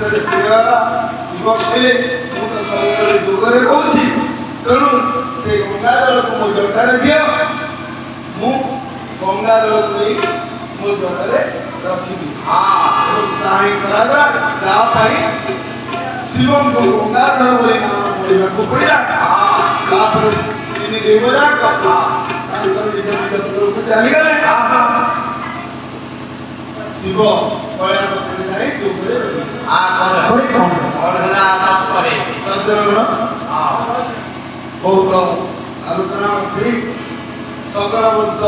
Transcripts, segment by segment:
शिव थे मुझे सब जोगरे रोची तेणु से गंगा जल को मो जटारे दियो मु गंगा जल को मो जटारे रखिबी हां ताही करागा ता पाई शिवम को गंगा जल बोले नाम बोलिबा को पड़िला हां तापर इनी देवरा कपा तापर इधर को चली गले हां शिव कैलाश पर जाई जोगरे आ करे और हला आप करे सज्जन हां बहुत आलोचना सकल वंश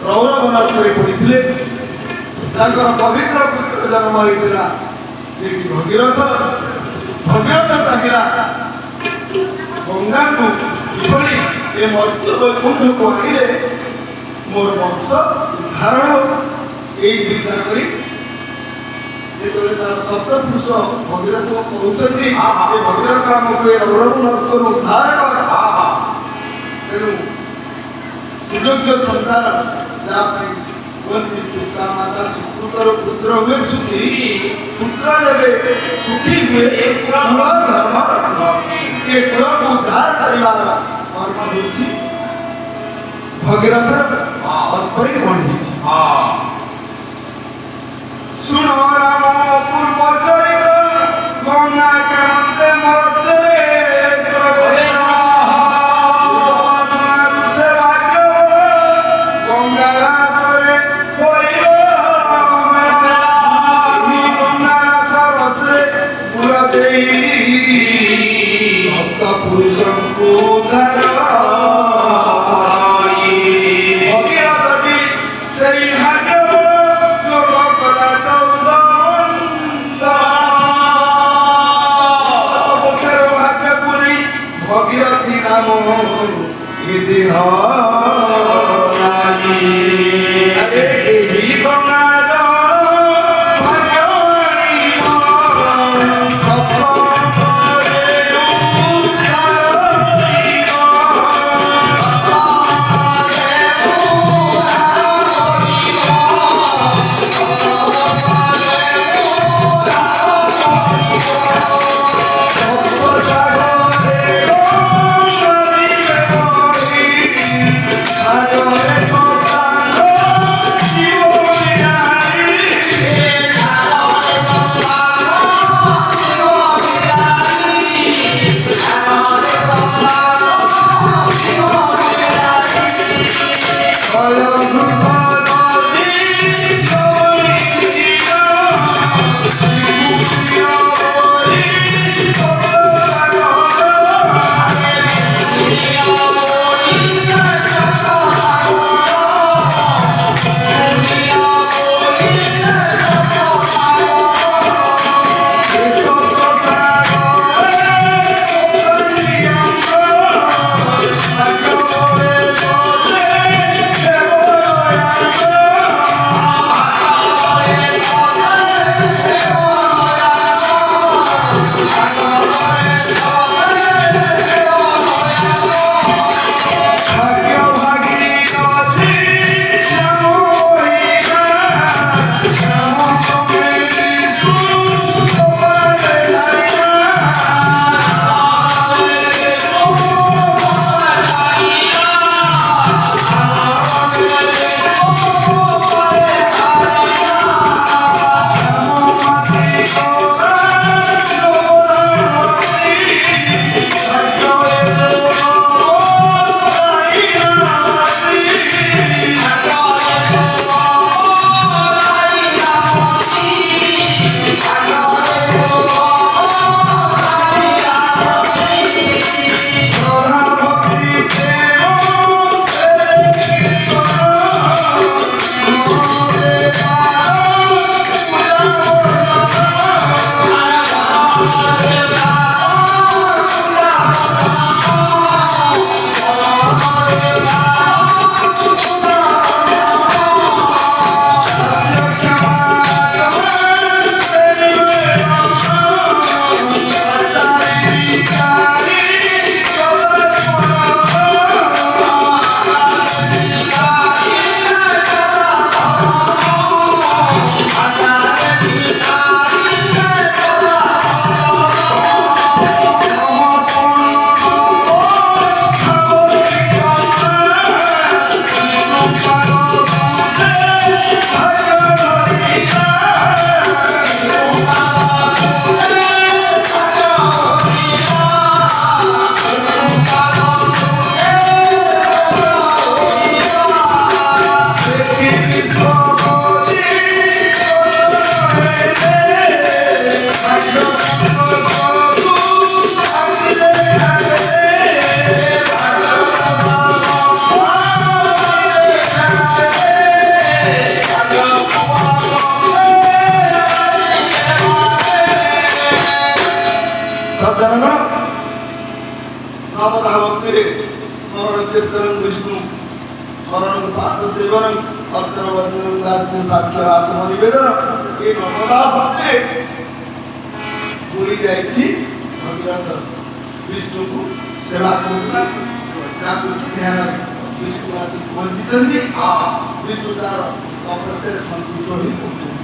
रौरव वनस्पति पढ़ी पवित्र पुत्र जन्म होता भगीरथ भगीरथ चाहिला गंगा को किभली ए मर्त्य वैकुंठ को आनिले मोर वंश उद्धारण यही चिंता करी सप्तपुरुष भगीरथ कहते भगीरथ आमको रौरव उद्धार कर तेणु सुयोग्य संतान दुर्गा माता सुकृतर पुत्र हुए सुखी पुत्र जब सुखी हुए कुल धर्म ये कुल को उद्धार परिवार मर्म होछि भगीरथ तात्पर्य कौन सुनो राम पूर्व चरित गंगा के मध्य मरते पुरुषों को धरा भगीरथ सही भाग्य कीर्तनं विष्णु स्मरणं पात्र सेवनं अर्चन वंदनं दास्य साख्य आत्मनिवेदन ये नर्मदा भक्ति पूरी जाइछि भगीरथ विष्णु को सेवा करुछि ताकु ध्यान विष्णु आसी पहुंची विष्णु तार तपस्या संतुष्ट होई